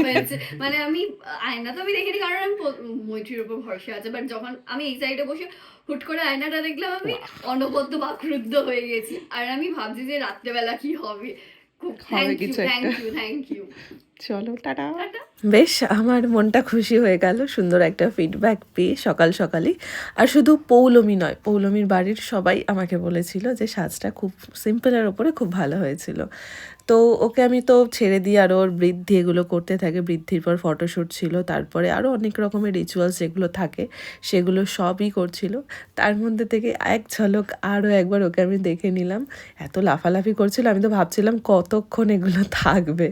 হয়েছে। মানে আমি আয়না তো আমি দেখিনি, কারণ আমি মৈত্রীর উপর ভরসা আছে, বাট যখন আমি এই সাইডে বসে হুট করে আয়নাটা দেখলাম, আমি অনবদ্য বাকরুদ্ধ হয়ে গেছি। আর আমি ভাবছি যে রাত্রেবেলা কি হবে। খুব thank you, thank you, thank you. চলো টাটা। বেশ আমার মনটা খুশি হয়ে গেল সুন্দর একটা ফিডব্যাক পেয়ে সকাল সকালই। আর শুধু পৌলমী নয়, পৌলমীর বাড়ির সবাই আমাকে বলেছিল যে সাজটা খুব সিম্পলের ওপরে খুব ভালো হয়েছিল। তো ওকে আমি তো ছেড়ে দিই, আর ওর বৃদ্ধি এগুলো করতে থাকে। বৃদ্ধির পর ফটোশ্যুট ছিল, তারপরে আরও অনেক রকমের রিচুয়ালস যেগুলো থাকে সেগুলো সবই করছিল। তার মধ্যে থেকে এক ঝলক আরও একবার ওকে আমি দেখে নিলাম। এত লাফালাফি করছিল, আমি তো ভাবছিলাম কতক্ষণ এগুলো থাকবে।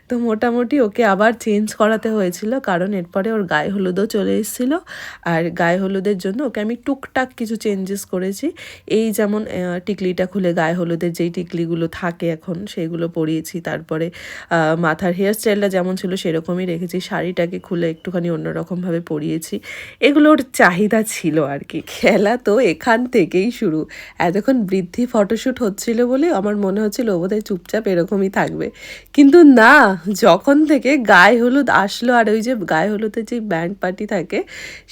তো মোটামুটি ওকে আবার চেঞ্জ করাতে হয়েছিল, কারণ এরপরে ওর গায়ে হলুদও চলে এসেছিলো। আর গায়ে হলুদের জন্য ওকে আমি টুকটাক কিছু চেঞ্জেস করেছি। এই যেমন টিকলিটা খুলে গায়ে হলুদের যেই টিকলিগুলো থাকে এখন সেইগুলো পরিয়েছি। তারপরে মাথার হেয়ার স্টাইলটা যেমন ছিল সেরকমই রেখেছি। শাড়িটাকে খুলে একটুখানি অন্যরকমভাবে পরিয়েছি। এগুলোর চাহিদা ছিল আর কি। খেলা তো এখান থেকেই শুরু। এতক্ষণ বৃদ্ধি ফটোশ্যুট হচ্ছিল বলে আমার মনে হচ্ছিল ও বোধহয় চুপচাপ এরকমই থাকবে, কিন্তু না, যখন থেকে গায়ে হলুদ আসলো আর ওই যে গায়ে হলুদের যে ব্যান্ড পার্টি থাকে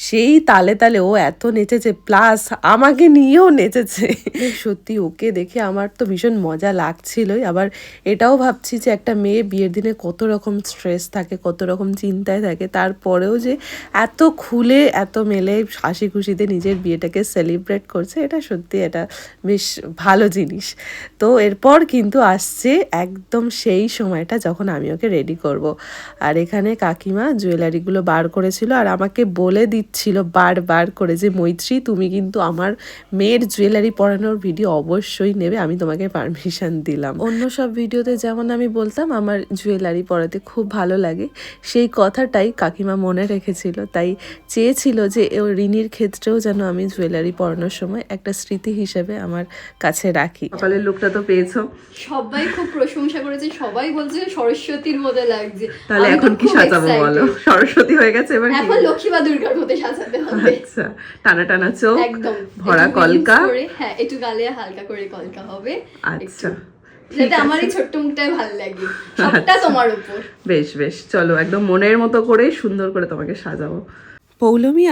সেই তালে তালে ও এত নেচেছে, প্লাস আমাকে নিয়েও নেচেছে। সত্যি ওকে দেখে আমার তো ভীষণ মজা লাগছিলই। আবার এটাও ভাবছি যে একটা মেয়ে বিয়ের দিনে কত রকম স্ট্রেস থাকে, কত রকম চিন্তায় থাকে, তারপরেও যে এত খুলে এত মেলে হাসি খুশিতে নিজের বিয়েটাকে সেলিব্রেট করছে, এটা সত্যি এটা বেশ ভালো জিনিস। তো এরপর কিন্তু আসছে একদম সেই সময়টা যখন আমি ওকে রেডি করব। আর এখানে কাকিমা জুয়েলারিগুলো বার করেছিল আর আমাকে বলে দিচ্ছিল বারবার করে যে মৈত্রী তুমি কিন্তু আমার মেয়ের জুয়েলারি পরানোর ভিডিও অবশ্যই নেবে, আমি তোমাকে পারমিশন দিলাম। অন্য সব ভিডিওতে যেমন আমি বলতাম আমার জুয়েলারি পরাতে খুব ভালো লাগে, সেই কথাটাই কাকিমা মনে রেখেছিল। তাই চেয়েছিল যে রিনির ক্ষেত্রেও যেন আমি জুয়েলারি পরানোর সময় একটা স্মৃতি হিসেবে আমার কাছে রাখি। সকালের লুকটা তো পেয়েছো, সবাই খুব প্রশংসা করেছে, সবাই বলছে সরস্বতীর মতো লাগছে। তাহলে এখন কি সাজাবো বলো? সরস্বতী হয়ে গেছে, এবার এখন লক্ষ্মী বা দুর্গার মতো সাজাতে হবে। আচ্ছা, টানা টানা চোখ, একদম ভরা কলকা, হ্যাঁ একটু গালে হালকা করে কলকা হবে। আচ্ছা যাতে আমার এই ছোট্ট মুখটাই ভালো লাগে, সবটা তোমার উপর। বেশ বেশ, চলো একদম মনের মতো করে সুন্দর করে তোমাকে সাজাবো। পৌলমী